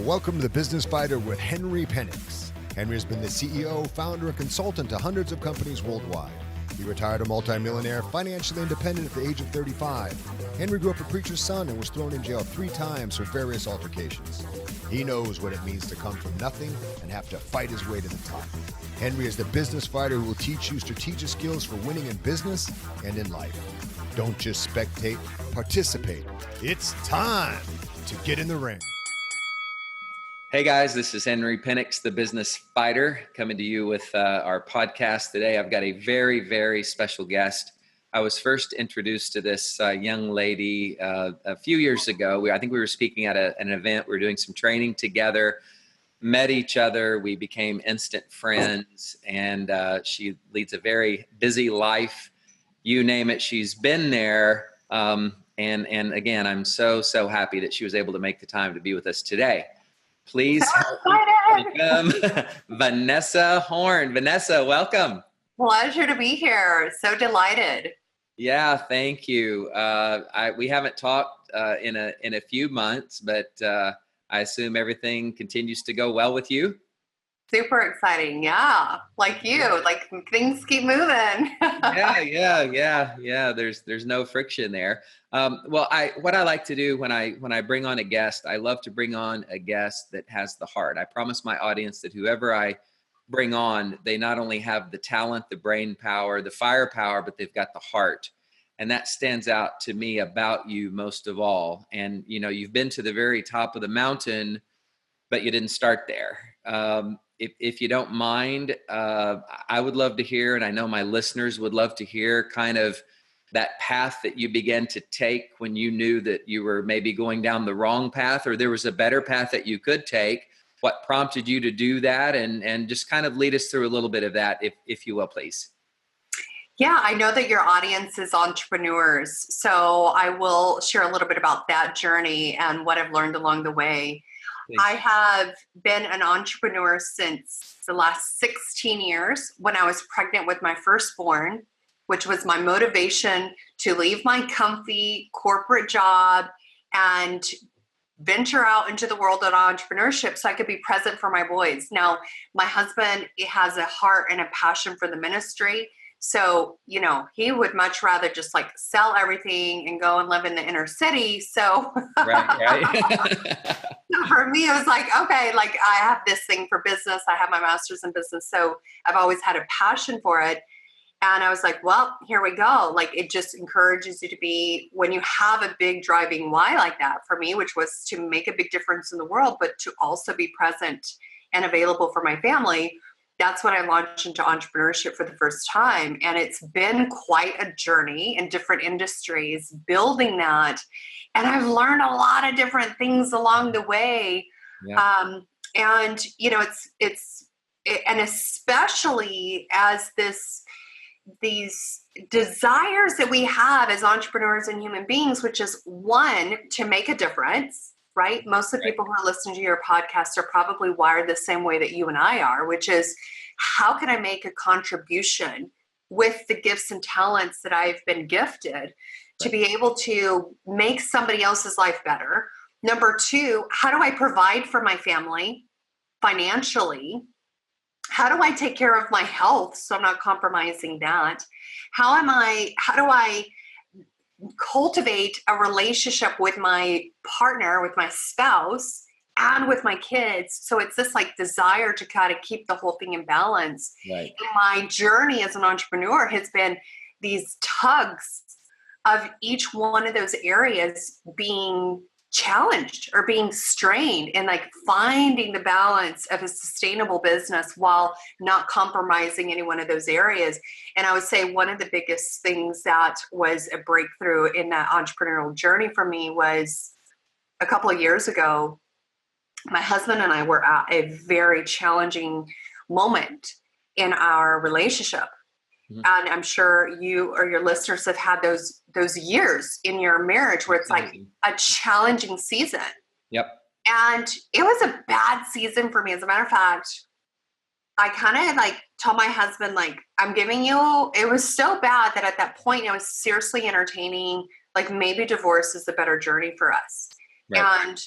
Welcome to The Business Fighter with Henry Penix. Henry has been the CEO, founder, and consultant to hundreds of companies worldwide. He retired a multimillionaire, financially independent at the age of 35. Henry grew up a preacher's son and was thrown in jail 3 times for various altercations. He knows what it means to come from nothing and have to fight his way to the top. Henry is the business fighter who will teach you strategic skills for winning in business and in life. Don't just spectate, participate. It's time to get in the ring. Hey guys, this is Henry Penix, the business fighter, coming to you with our podcast today. I've got a very, very special guest. I was first introduced to this young lady a few years ago. I think we were speaking at an event. We were doing some training together, met each other. We became instant friends, and she leads a very busy life. You name it, she's been there. And again, I'm so happy that she was able to make the time to be with us today. Please welcome Vanessa Horn. Vanessa, welcome. Pleasure to be here. So delighted. Yeah, thank you. We haven't talked in a few months, but I assume everything continues to go well with you. Super exciting. Yeah. Like you, like things keep moving. Yeah. There's no friction there. What I like to do when I bring on a guest, I love to bring on a guest that has the heart. I promise my audience that whoever I bring on, they not only have the talent, the brain power, the firepower, but they've got the heart. And that stands out to me about you most of all. And, you know, you've been to the very top of the mountain, but you didn't start there. If you don't mind, I would love to hear, and I know my listeners would love to hear kind of that path that you began to take when you knew that you were maybe going down the wrong path, or there was a better path that you could take. What prompted you to do that? And just kind of lead us through a little bit of that, if you will, please. Yeah, I know that your audience is entrepreneurs. So I will share a little bit about that journey and what I've learned along the way. Please. I have been an entrepreneur since the last 16 years when I was pregnant with my firstborn, which was my motivation to leave my comfy corporate job and venture out into the world of entrepreneurship so I could be present for my boys. Now, my husband has a heart and a passion for the ministry. So, you know, he would much rather just like sell everything and go and live in the inner city. So right. For me, it was like, okay, like I have this thing for business. I have my master's in business. So I've always had a passion for it. And I was like, well, here we go. Like it just encourages you to be, when you have a big driving why like that for me, which was to make a big difference in the world, but to also be present and available for my family. That's when I launched into entrepreneurship for the first time. And it's been quite a journey in different industries, building that. And I've learned a lot of different things along the way. Yeah. And, you know, and especially as these desires that we have as entrepreneurs and human beings, which is one, to make a difference. Right? Most of the people who are listening to your podcast are probably wired the same way that you and I are, which is how can I make a contribution with the gifts and talents that I've been gifted to be able to make somebody else's life better? Number 2, how do I provide for my family financially? How do I take care of my health so I'm not compromising that? How do I cultivate a relationship with my partner, with my spouse, and with my kids? So it's this like desire to kind of keep the whole thing in balance. Right. And my journey as an entrepreneur has been these tugs of each one of those areas being challenged or being strained, and like finding the balance of a sustainable business while not compromising any one of those areas. And I would say one of the biggest things that was a breakthrough in that entrepreneurial journey for me was a couple of years ago. My husband and I were at a very challenging moment in our relationship. Mm-hmm. And I'm sure you or your listeners have had those years in your marriage where it's like a challenging season. Yep. And it was a bad season for me. As a matter of fact, I kind of like told my husband, like, I'm giving you, it was so bad that at that point I was seriously entertaining, like maybe divorce is a better journey for us. Right. And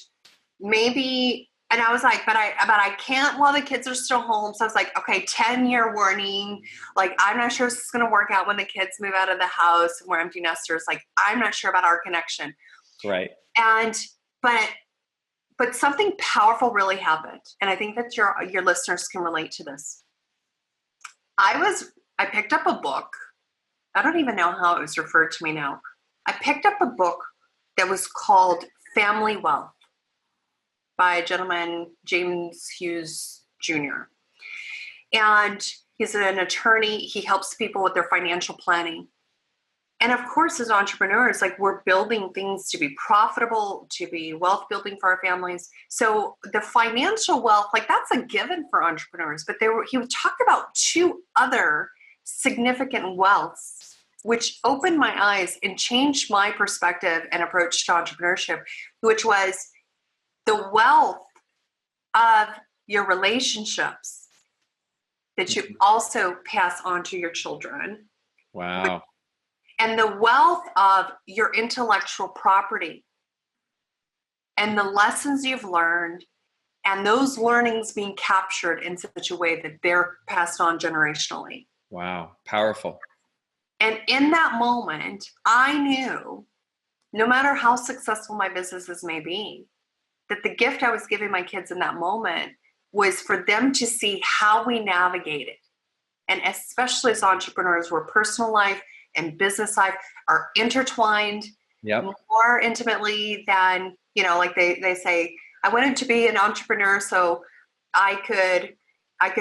maybe And I was like, but I can't while the kids are still home. So I was like, okay, 10-year warning. Like, I'm not sure this is going to work out when the kids move out of the house and we're empty nesters. Like, I'm not sure about our connection. Right. And, but something powerful really happened. And I think that your listeners can relate to this. I picked up a book. I don't even know how it was referred to me now. I picked up a book that was called Family Wealth by a gentleman, James Hughes Jr. And he's an attorney. He helps people with their financial planning. And of course, as entrepreneurs, like, we're building things to be profitable, to be wealth building for our families. So the financial wealth, like, that's a given for entrepreneurs. But he would talk about two other significant wealths, which opened my eyes and changed my perspective and approach to entrepreneurship, which was the wealth of your relationships that you also pass on to your children. Wow. And the wealth of your intellectual property and the lessons you've learned, and those learnings being captured in such a way that they're passed on generationally. Wow. Powerful. And in that moment, I knew, no matter how successful my businesses may be, that the gift I was giving my kids in that moment was for them to see how we navigate it. And especially as entrepreneurs, where personal life and business life are intertwined more intimately than, like they say, I wanted to be an entrepreneur so I could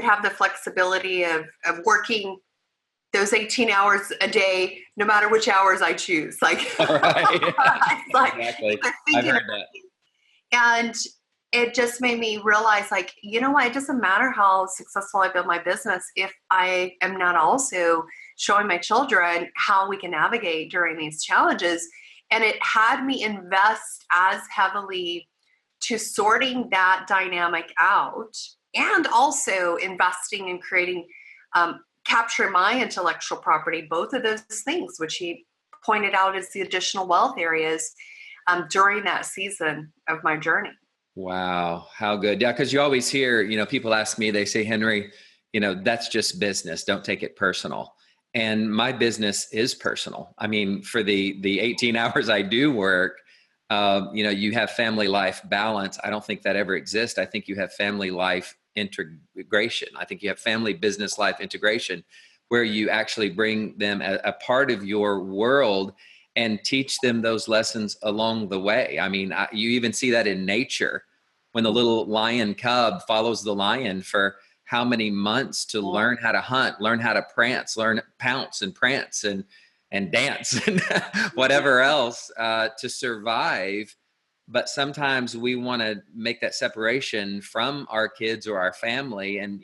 have the flexibility of working those 18 hours a day, no matter which hours I choose. Like, right. Exactly. I've heard that. And it just made me realize, like, what? It doesn't matter how successful I build my business if I am not also showing my children how we can navigate during these challenges. And it had me invest as heavily to sorting that dynamic out, and also investing in creating, capturing my intellectual property, both of those things, which he pointed out as the additional wealth areas during that season of my journey. Wow. How good. Yeah. Cause you always hear, people ask me, they say, Henry, that's just business. Don't take it personal. And my business is personal. I mean, for the 18 hours I do work, you have family life balance. I don't think that ever exists. I think you have family life integration. I think you have family business life integration, where you actually bring them a part of your world and teach them those lessons along the way. I mean, you even see that in nature, when the little lion cub follows the lion for how many months to learn how to hunt, learn how to pounce and prance and dance and whatever else to survive. But sometimes we want to make that separation from our kids or our family, and,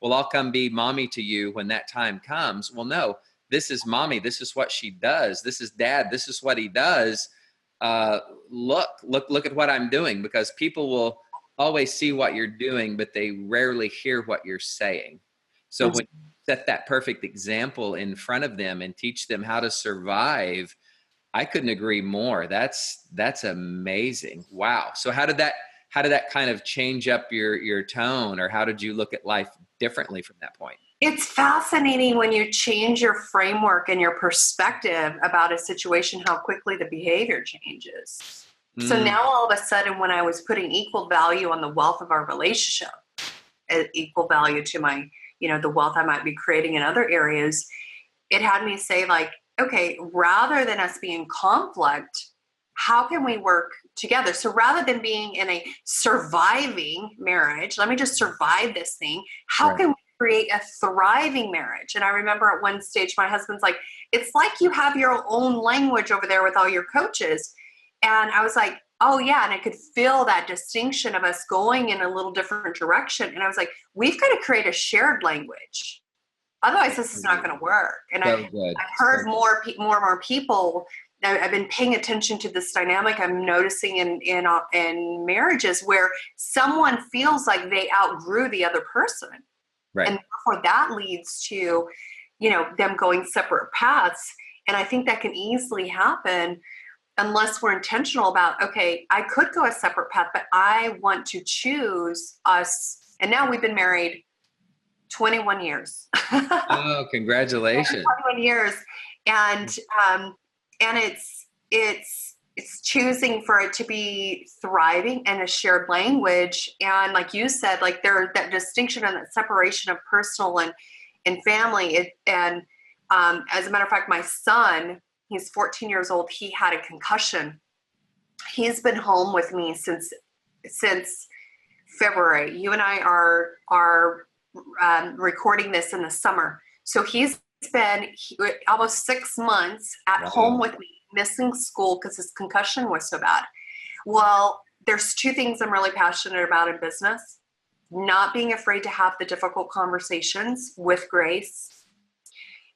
we'll all come be mommy to you when that time comes. Well, no, this is mommy. This is what she does. This is dad. This is what he does. Look at what I'm doing, because people will always see what you're doing, but they rarely hear what you're saying. So when you set that perfect example in front of them and teach them how to survive, I couldn't agree more. That's amazing. Wow. So how did that kind of change up your tone, or how did you look at life differently from that point? It's fascinating when you change your framework and your perspective about a situation, how quickly the behavior changes. So now all of a sudden, when I was putting equal value on the wealth of our relationship, equal value to my, the wealth I might be creating in other areas, it had me say, like, okay, rather than us being in conflict, how can we work together? So rather than being in a surviving marriage, let me just survive this thing. How can we create a thriving marriage? And I remember at one stage, my husband's like, it's like you have your own language over there with all your coaches. And I was like, oh yeah. And I could feel that distinction of us going in a little different direction. And I was like, we've got to create a shared language. Otherwise, this is not going to work. And I've heard more and more people. I've been paying attention to this dynamic I'm noticing in marriages where someone feels like they outgrew the other person. Right. And therefore that leads to, them going separate paths. And I think that can easily happen unless we're intentional about, okay, I could go a separate path, but I want to choose us. And now we've been married 21 years. Oh, congratulations. 21 years. And it's choosing for it to be thriving and a shared language. And like you said, like that distinction and that separation of personal and family. As a matter of fact, my son, he's 14 years old. He had a concussion. He's been home with me since February. You and I are recording this in the summer. So he's been almost 6 months at home with me, missing school because his concussion was so bad. Well, there's two things I'm really passionate about in business: not being afraid to have the difficult conversations with grace,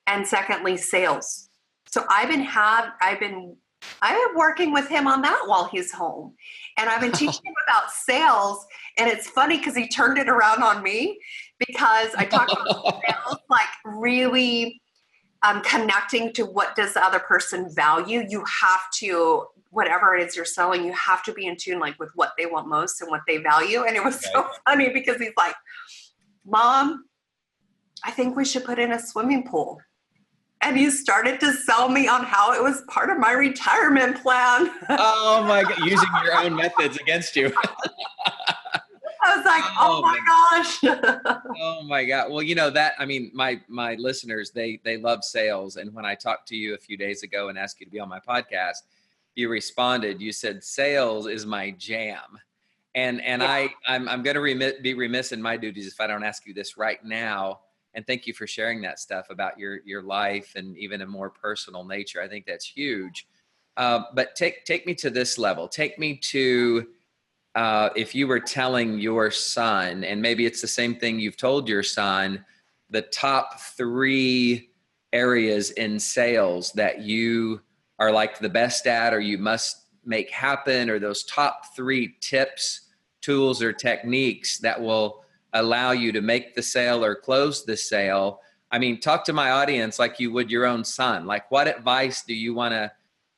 and secondly, sales. So I've been working with him on that while he's home, and I've been teaching him about sales. And it's funny because he turned it around on me, because I talk about sales like really connecting to what does the other person value. You have to, whatever it is you're selling, you have to be in tune like with what they want most and what they value. And it was so funny because he's like, Mom, I think we should put in a swimming pool. And he started to sell me on how it was part of my retirement plan. Oh my God, using your own methods against you. I was like, oh my gosh. Oh my God. Well, that, I mean, my listeners, they love sales. And when I talked to you a few days ago and asked you to be on my podcast, you responded, you said, sales is my jam. And I'm going to be remiss in my duties if I don't ask you this right now. And thank you for sharing that stuff about your life and even a more personal nature. I think that's huge. But take me to this level. Take me to, if you were telling your son, and maybe it's the same thing you've told your son, the top 3 areas in sales that you are like the best at, or you must make happen, or those top 3 tips, tools, or techniques that will allow you to make the sale or close the sale. I mean, talk to my audience like you would your own son. Like, what advice do you want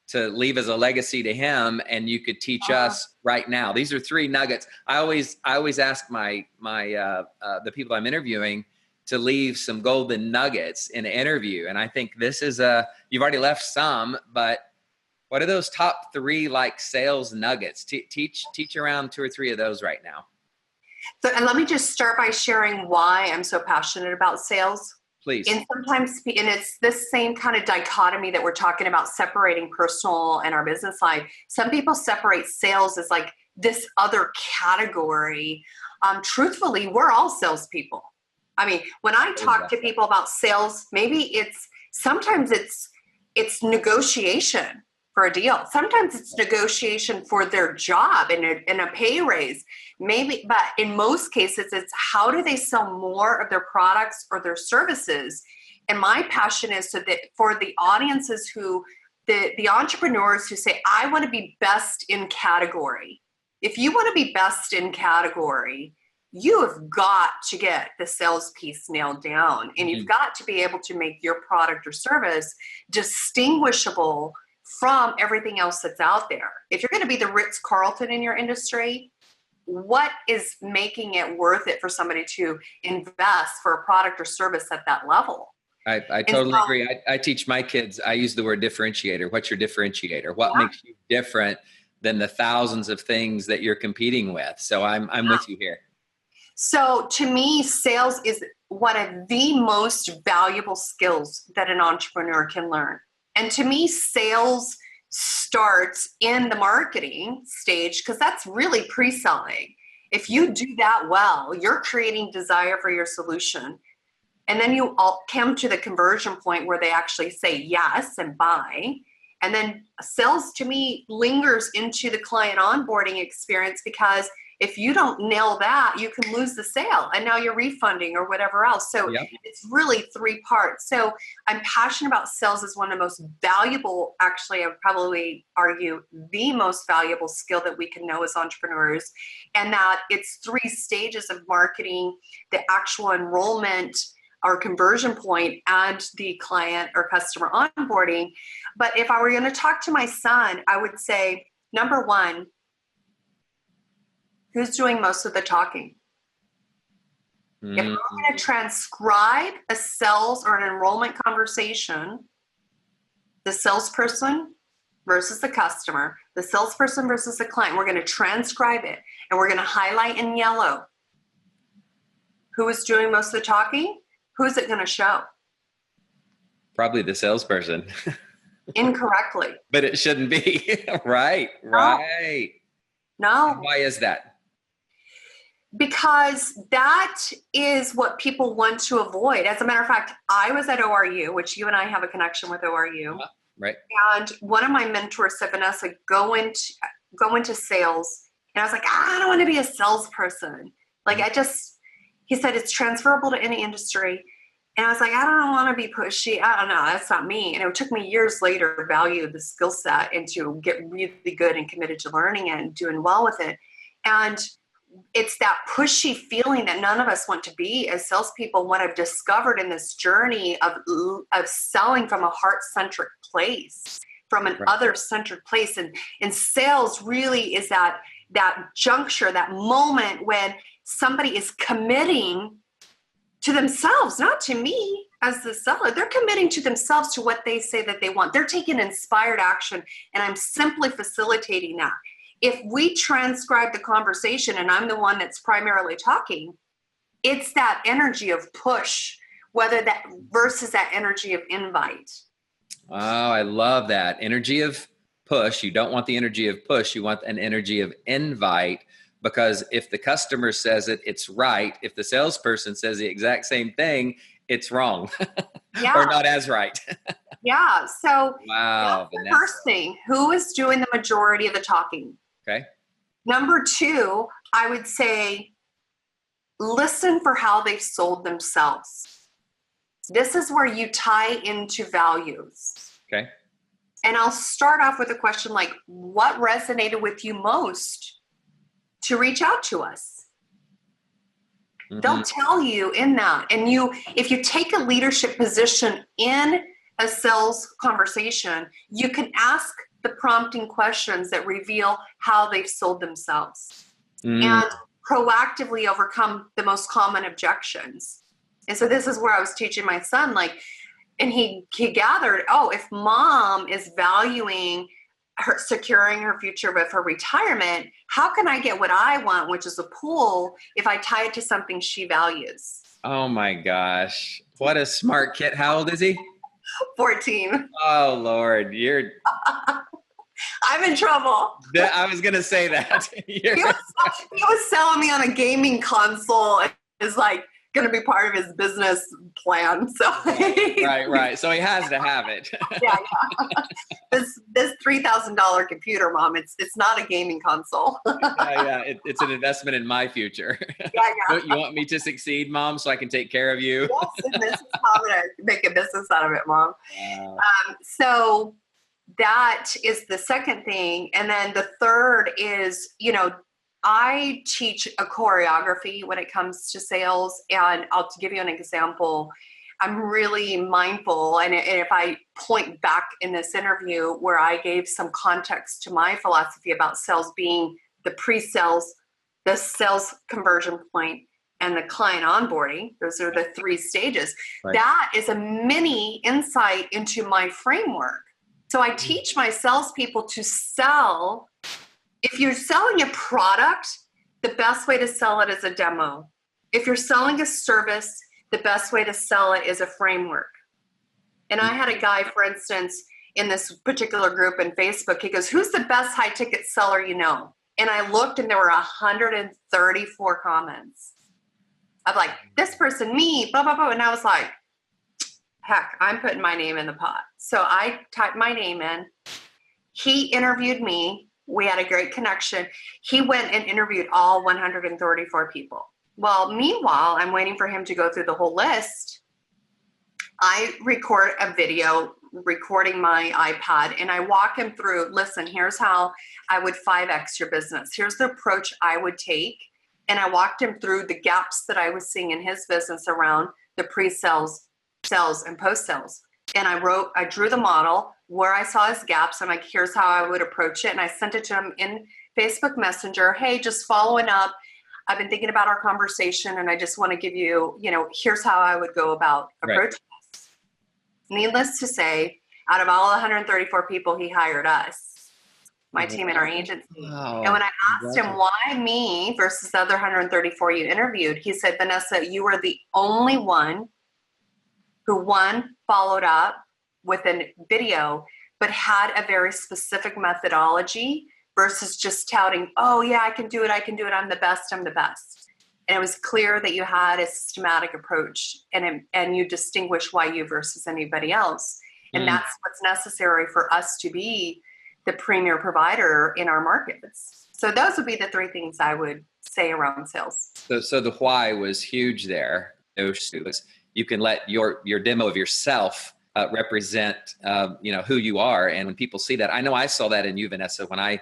to leave as a legacy to him, and you could teach us right now? These are 3 nuggets. I always ask the people I'm interviewing to leave some golden nuggets in an interview. And I think this is you've already left some, but what are those top 3 like sales nuggets? Teach around 2 or 3 of those right now. So, and let me just start by sharing why I'm so passionate about sales. Please. And sometimes, and it's this same kind of dichotomy that we're talking about, separating personal and our business life. Some people separate sales as like this other category. Truthfully, we're all salespeople. I mean, when I talk to people about sales, maybe sometimes it's negotiation for a deal. Sometimes it's negotiation for their job and a pay raise. Maybe, but in most cases, it's how do they sell more of their products or their services. And my passion is so that for the audiences the entrepreneurs who say, I want to be best in category. If you want to be best in category, you have got to get the sales piece nailed down. And you've got to be able to make your product or service distinguishable from everything else that's out there. If you're going to be the Ritz-Carlton in your industry, what is making it worth it for somebody to invest for a product or service at that level? I totally agree. I teach my kids, I use the word differentiator. What's your differentiator? What makes you different than the thousands of things that you're competing with? So I'm with you here. So to me, sales is one of the most valuable skills that an entrepreneur can learn. And to me, sales starts in the marketing stage, because that's really pre-selling. If you do that well, you're creating desire for your solution. And then you all come to the conversion point where they actually say yes and buy. And then sales to me lingers into the client onboarding experience, because if you don't nail that, you can lose the sale and now you're refunding or whatever else. So it's really 3 parts. So I'm passionate about sales as one of the most valuable, actually, I would probably argue the most valuable skill that we can know as entrepreneurs. And that it's 3 stages of marketing, the actual enrollment, our conversion point and the client or customer onboarding. But if I were going to talk to my son, I would say, number one, who's doing most of the talking? If I'm going to transcribe a sales or an enrollment conversation, the salesperson versus the customer, the salesperson versus the client, we're going to transcribe it and we're going to highlight in yellow who is doing most of the talking. Who's it going to show? Probably the salesperson. Incorrectly. But it shouldn't be. Right. No. And why is that? Because that is what people want to avoid. As a matter of fact, I was at ORU, which you and I have a connection with ORU. Right. And one of my mentors said, Vanessa, go into sales. And I was like, I don't want to be a salesperson. Like he said, it's transferable to any industry. And I was like, I don't want to be pushy. I don't know. That's not me. And it took me years later to value the skill set and to get really good and committed to learning it and doing well with it. And it's that pushy feeling that none of us want to be as salespeople. What I've discovered in this journey of selling from a heart-centric place, from an other-centered place, and sales really is that juncture, that moment when somebody is committing to themselves, not to me as the seller. They're committing to themselves, to what they say that they want. They're taking inspired action, and I'm simply facilitating that. If we transcribe the conversation and I'm the one that's primarily talking, it's that energy of push, whether that versus that energy of invite. Oh, I love that. Energy of push. You don't want the energy of push. You want an energy of invite, because if the customer says it, it's right. If the salesperson says the exact same thing, it's wrong. Or not as right. Yeah. So wow, that's the first thing. Who is doing the majority of the talking? Okay. Number two, I would say, listen for how they've sold themselves. This is where you tie into values. Okay. And I'll start off with a question like, what resonated with you most to reach out to us? Mm-hmm. They'll tell you in that. And if you take a leadership position in a sales conversation, you can ask the prompting questions that reveal how they've sold themselves and proactively overcome the most common objections. And so this is where I was teaching my son, like, and he gathered, if mom is valuing her securing her future with her retirement, how can I get what I want, which is a pool, if I tie it to something she values? Oh my gosh. What a smart kid. How old is he? 14. Oh Lord, I'm in trouble. I was going to say that. He was selling me on a gaming console. It's like going to be part of his business plan. So right. So he has to have it. Yeah. This $3,000 computer, Mom. It's not a gaming console. Yeah. It's an investment in my future. Yeah. You want me to succeed, Mom, so I can take care of you? Yes, and this is how I'm going to make a business out of it, Mom. Wow. So that is the second thing. And then the third is, I teach a choreography when it comes to sales. And I'll give you an example. I'm really mindful. And if I point back in this interview where I gave some context to my philosophy about sales being the pre-sales, the sales conversion point, and the client onboarding, those are the three stages. Right. That is a mini insight into my framework. So I teach my salespeople to sell. If you're selling a product, the best way to sell it is a demo. If you're selling a service, the best way to sell it is a framework. And I had a guy, for instance, in this particular group in Facebook, he goes, who's the best high ticket seller you know? And I looked and there were 134 comments. I'm like, this person, me, blah, blah, blah. And I was like, heck, I'm putting my name in the pot. So I typed my name in. He interviewed me. We had a great connection. He went and interviewed all 134 people. Well, meanwhile, I'm waiting for him to go through the whole list. I record a video recording my iPad and I walk him through, listen, here's how I would 5X your business. Here's the approach I would take. And I walked him through the gaps that I was seeing in his business around the pre-sales, sales, and post-sales. And I drew the model where I saw his gaps. I'm like, here's how I would approach it. And I sent it to him in Facebook Messenger. Hey, just following up. I've been thinking about our conversation and I just want to give you, here's how I would go about approaching this. Needless to say, out of all 134 people, he hired us, my team and our agency. Wow. And when I asked him why me versus the other 134 you interviewed, he said, Vanessa, you were the only one who followed up with a video, but had a very specific methodology versus just touting, oh yeah, I can do it, I'm the best. And it was clear that you had a systematic approach and you distinguish why you versus anybody else. And that's what's necessary for us to be the premier provider in our markets. So those would be the three things I would say around sales. So the why was huge there. You can let your demo of yourself represent, who you are. And when people see that, I know I saw that in you, Vanessa, when I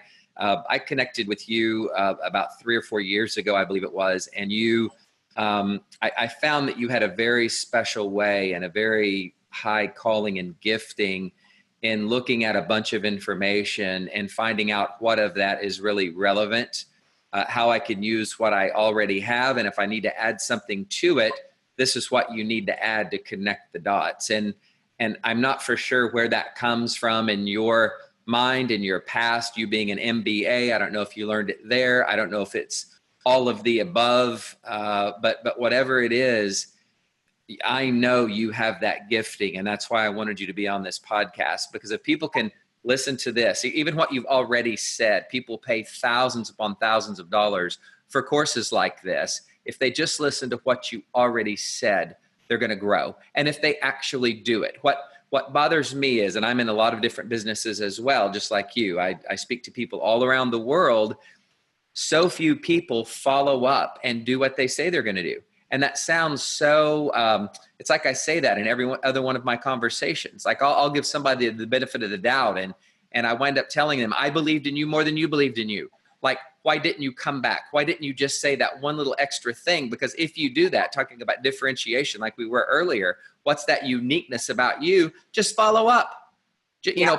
connected with you about 3 or 4 years ago, I believe it was. And you, I found that you had a very special way and a very high calling and gifting in looking at a bunch of information and finding out what of that is really relevant, how I can use what I already have. And if I need to add something to it, this is what you need to add to connect the dots. And I'm not for sure where that comes from in your mind, in your past, you being an MBA. I don't know if you learned it there. I don't know if it's all of the above, but whatever it is, I know you have that gifting. And that's why I wanted you to be on this podcast, because if people can listen to this, even what you've already said, people pay thousands upon thousands of dollars for courses like this. If they just listen to what you already said, they're going to grow. And if they actually do it, what bothers me is, and I'm in a lot of different businesses as well, just like you, I speak to people all around the world. So few people follow up and do what they say they're going to do. And that sounds so, it's like I say that in every other one of my conversations. Like I'll give somebody the benefit of the doubt and I wind up telling them, I believed in you more than you believed in you. Like, why didn't you come back? Why didn't you just say that one little extra thing? Because if you do that, talking about differentiation like we were earlier, what's that uniqueness about you? Just follow up.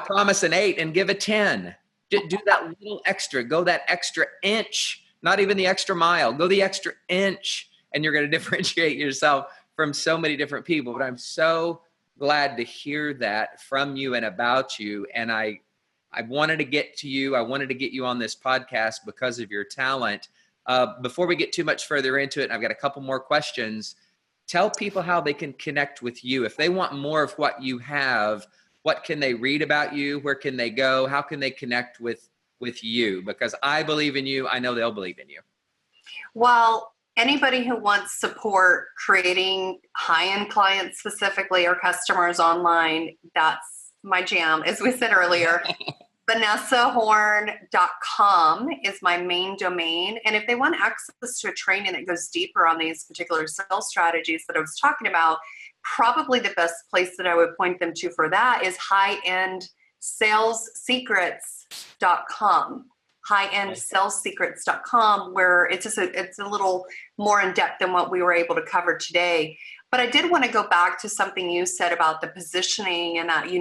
Promise an 8 and give a 10. Do that little extra. Go that extra inch, not even the extra mile. Go the extra inch, and you're going to differentiate yourself from so many different people. But I'm so glad to hear that from you and about you. And I wanted to get to you. I wanted to get you on this podcast because of your talent. Before we get too much further into it, and I've got a couple more questions. Tell people how they can connect with you. If they want more of what you have, what can they read about you? Where can they go? How can they connect with you? Because I believe in you. I know they'll believe in you. Well, anybody who wants support creating high-end clients specifically or customers online, that's my jam. As we said earlier, vanessahorn.com is my main domain. And if they want access to a training that goes deeper on these particular sales strategies that I was talking about, probably the best place that I would point them to for that is highendssalessecrets.com. highendssalessecrets.com, where it's a little more in depth than what we were able to cover today. But I did want to go back to something you said about the positioning and that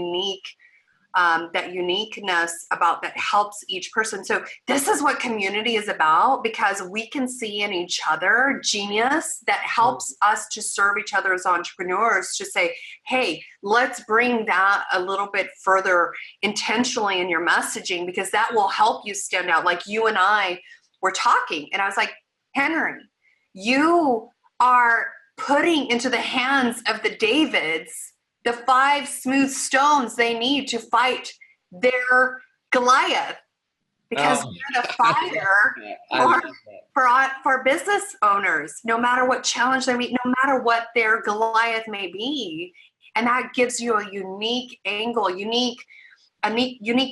uniqueness about that helps each person. So this is what community is about, because we can see in each other genius that helps us to serve each other as entrepreneurs, to say, hey, let's bring that a little bit further intentionally in your messaging, because that will help you stand out. Like you and I were talking and I was like, Henry, you are putting into the hands of the Davids the 5 smooth stones they need to fight their Goliath, because you're the fighter for business owners, no matter what challenge they meet, no matter what their Goliath may be. And that gives you a unique angle, unique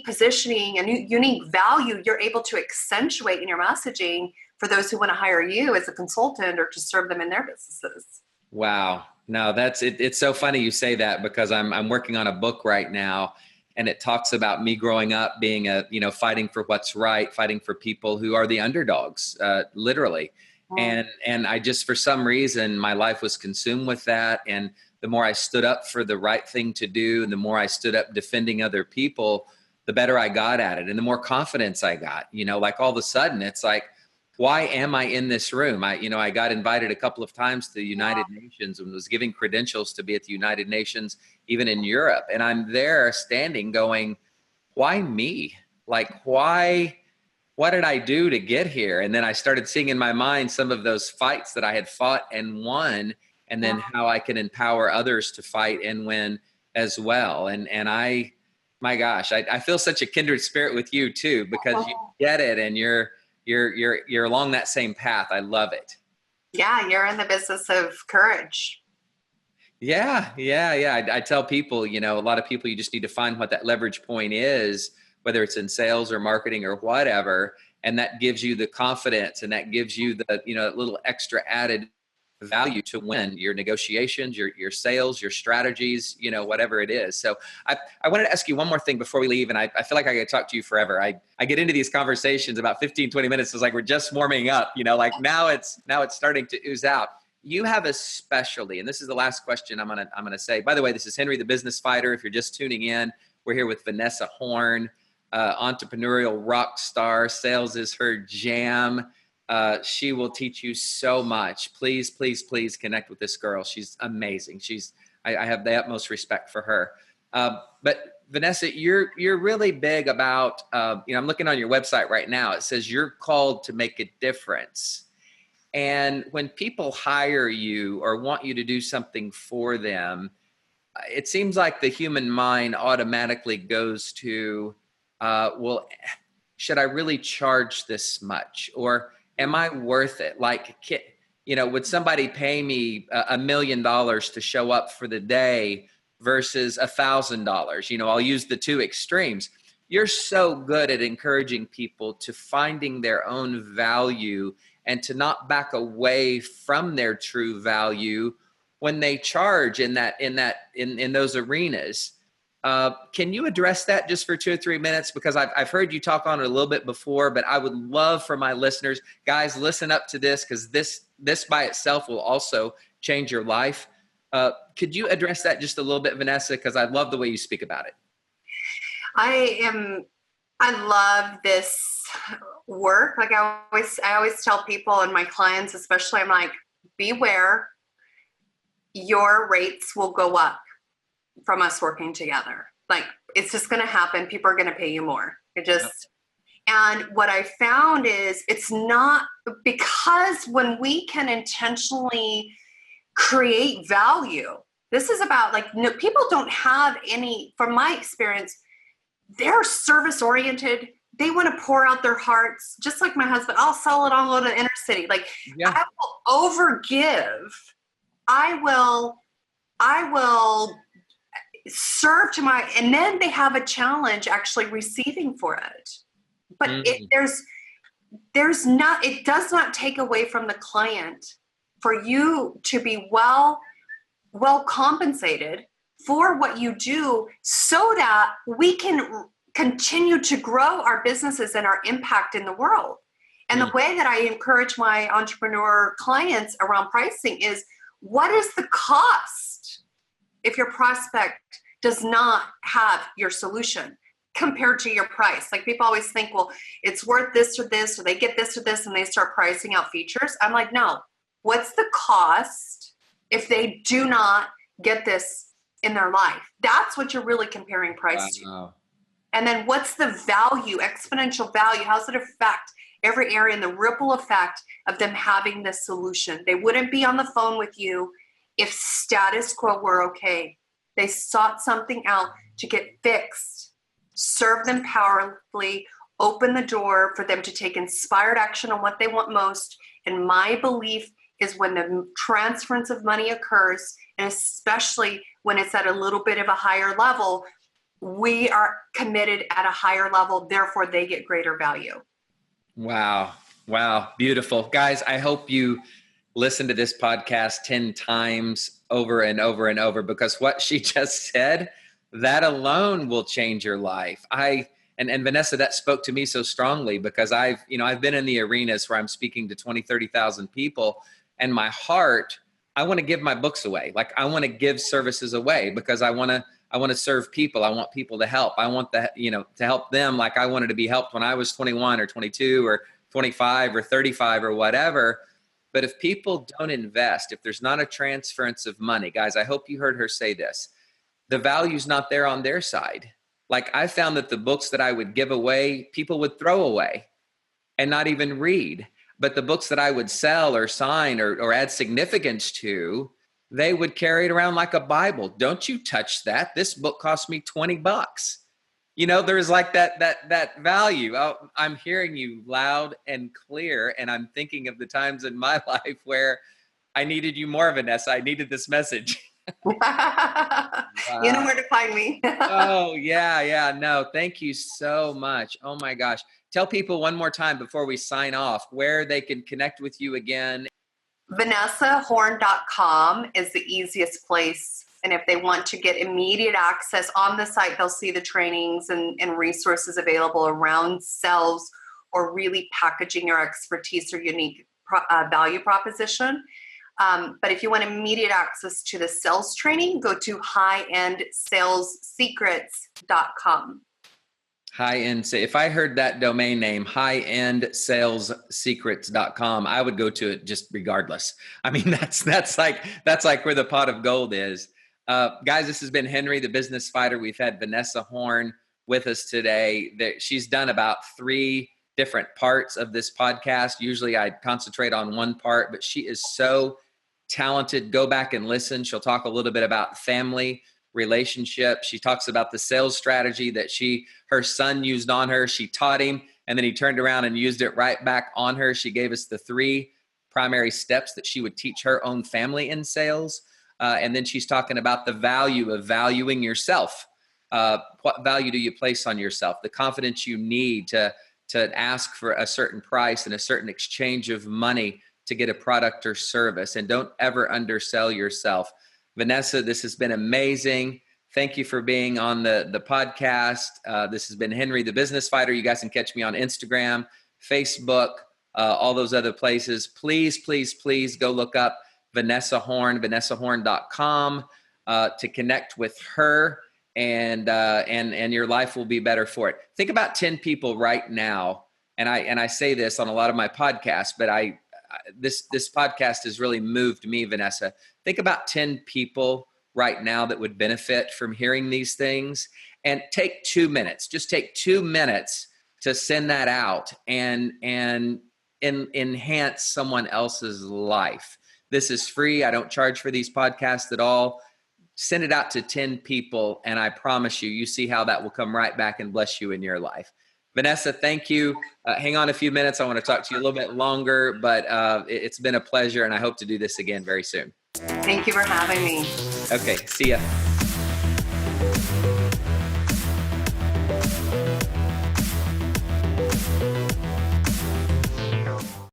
positioning, and unique value you're able to accentuate in your messaging for those who want to hire you as a consultant or to serve them in their businesses. Wow. No, that's it. It's so funny you say that, because I'm working on a book right now, and it talks about me growing up being fighting for what's right, fighting for people who are the underdogs, literally. And I just, for some reason, my life was consumed with that. And the more I stood up for the right thing to do, and the more I stood up defending other people, the better I got at it. And the more confidence I got, like all of a sudden it's like, why am I in this room? I got invited a couple of times to the United Nations and was giving credentials to be at the United Nations, even in Europe. And I'm there standing going, why me? Like, why? What did I do to get here? And then I started seeing in my mind some of those fights that I had fought and won, and then how I can empower others to fight and win as well. And my gosh, I feel such a kindred spirit with you too, because you get it and you're along that same path. I love it. Yeah, you're in the business of courage. Yeah. I tell people, a lot of people, you just need to find what that leverage point is, whether it's in sales or marketing or whatever. And that gives you the confidence, and that gives you the, little extra added value to win your negotiations, your sales, your strategies, whatever it is. So I wanted to ask you one more thing before we leave. And I feel like I could talk to you forever. I get into these conversations about 15, 20 minutes. It's like, we're just warming up, like now it's starting to ooze out. You have a specialty, and this is the last question I'm going to say. By the way, this is Henry, the Business Fighter. If you're just tuning in, we're here with Vanessa Horn, entrepreneurial rock star. Sales is her jam. She will teach you so much. Please, please, please connect with this girl. She's amazing. I have the utmost respect for her. But Vanessa, you're really big about, I'm looking on your website right now. It says you're called to make a difference. And when people hire you or want you to do something for them, it seems like the human mind automatically goes to, well, should I really charge this much? Or am I worth it? Like, would somebody pay me $1 million to show up for the day versus $1,000? I'll use the two extremes. You're so good at encouraging people to finding their own value and to not back away from their true value when they charge in those arenas. Can you address that just for 2 or 3 minutes? Because I've heard you talk on it a little bit before, but I would love for my listeners, guys, listen up to this, because this by itself will also change your life. Could you address that just a little bit, Vanessa? Because I love the way you speak about it. I love this work. Like I always tell people, and my clients especially, I'm like, beware, your rates will go up from us working together. Like, it's just going to happen. People are going to pay you more. And what I found is it's not, because when we can intentionally create value, this is about people don't have any, from my experience, they're service oriented. They want to pour out their hearts. Just like my husband, I'll sell it on go to the inner city. I will overgive. I will serve to and then they have a challenge actually receiving for it. But it does not take away from the client for you to be well compensated for what you do, so that we can continue to grow our businesses and our impact in the world. And the way that I encourage my entrepreneur clients around pricing is, what is the cost if your prospect does not have your solution compared to your price? Like, people always think, well, it's worth this or this, or they get this or this, and they start pricing out features. I'm like, no, what's the cost if they do not get this in their life? That's what you're really comparing price to. And then what's the value, exponential value? How does it affect every area, and the ripple effect of them having this solution? They wouldn't be on the phone with you if status quo were okay. They sought something out to get fixed, serve them powerfully, open the door for them to take inspired action on what they want most. And my belief is, when the transference of money occurs, and especially when it's at a little bit of a higher level, we are committed at a higher level. Therefore, they get greater value. Wow. Beautiful. Guys, I hope you listen to this podcast 10 times over and over and over, because what she just said, that alone will change your life. And Vanessa, that spoke to me so strongly because I've been in the arenas where I'm speaking to 20, 30,000 people, and my heart, I want to give my books away. Like I want to give services away because I want to serve people. I want people to help. I want to help them like I wanted to be helped when I was 21 or 22 or 25 or 35 or whatever. But if people don't invest, if there's not a transference of money, guys, I hope you heard her say this, the value's not there on their side. Like I found that the books that I would give away, people would throw away and not even read. But the books that I would sell or sign or add significance to, they would carry it around like a Bible. Don't you touch that. This book cost me $20. There's like that value. I'm hearing you loud and clear. And I'm thinking of the times in my life where I needed you more, Vanessa. I needed this message. Wow. You know where to find me. Oh, yeah. No, thank you so much. Oh my gosh. Tell people one more time before we sign off where they can connect with you again. VanessaHorn.com is the easiest place. And if they want to get immediate access on the site, they'll see the trainings and resources available around sales or really packaging your expertise or unique value proposition. But if you want immediate access to the sales training, go to highendsalessecrets.com. If I heard that domain name, highendsalessecrets.com, I would go to it just regardless. I mean, that's like where the pot of gold is. Guys, this has been Henry, the Business Fighter. We've had Vanessa Horn with us today. She's done about 3 different parts of this podcast. Usually I concentrate on one part, but she is so talented. Go back and listen. She'll talk a little bit about family relationship. She talks about the sales strategy that her son used on her. She taught him, and then he turned around and used it right back on her. She gave us the 3 primary steps that she would teach her own family in sales. And then she's talking about the value of valuing yourself. What value do you place on yourself? The confidence you need to ask for a certain price and a certain exchange of money to get a product or service. And don't ever undersell yourself. Vanessa, this has been amazing. Thank you for being on the podcast. This has been Henry, the Business Fighter. You guys can catch me on Instagram, Facebook, all those other places. Please, please, please go look up Vanessa Horn, VanessaHorn.com to connect with her, and your life will be better for it. Think about 10 people right now, and I say this on a lot of my podcasts, but this podcast has really moved me, Vanessa. Think about 10 people right now that would benefit from hearing these things, and take 2 minutes. Just take 2 minutes to send that out and enhance someone else's life. This is free. I don't charge for these podcasts at all. Send it out to 10 people, and I promise you see how that will come right back and bless you in your life. Vanessa, thank you. Hang on a few minutes. I want to talk to you a little bit longer, but it's been a pleasure, and I hope to do this again very soon. Thank you for having me. Okay, see ya.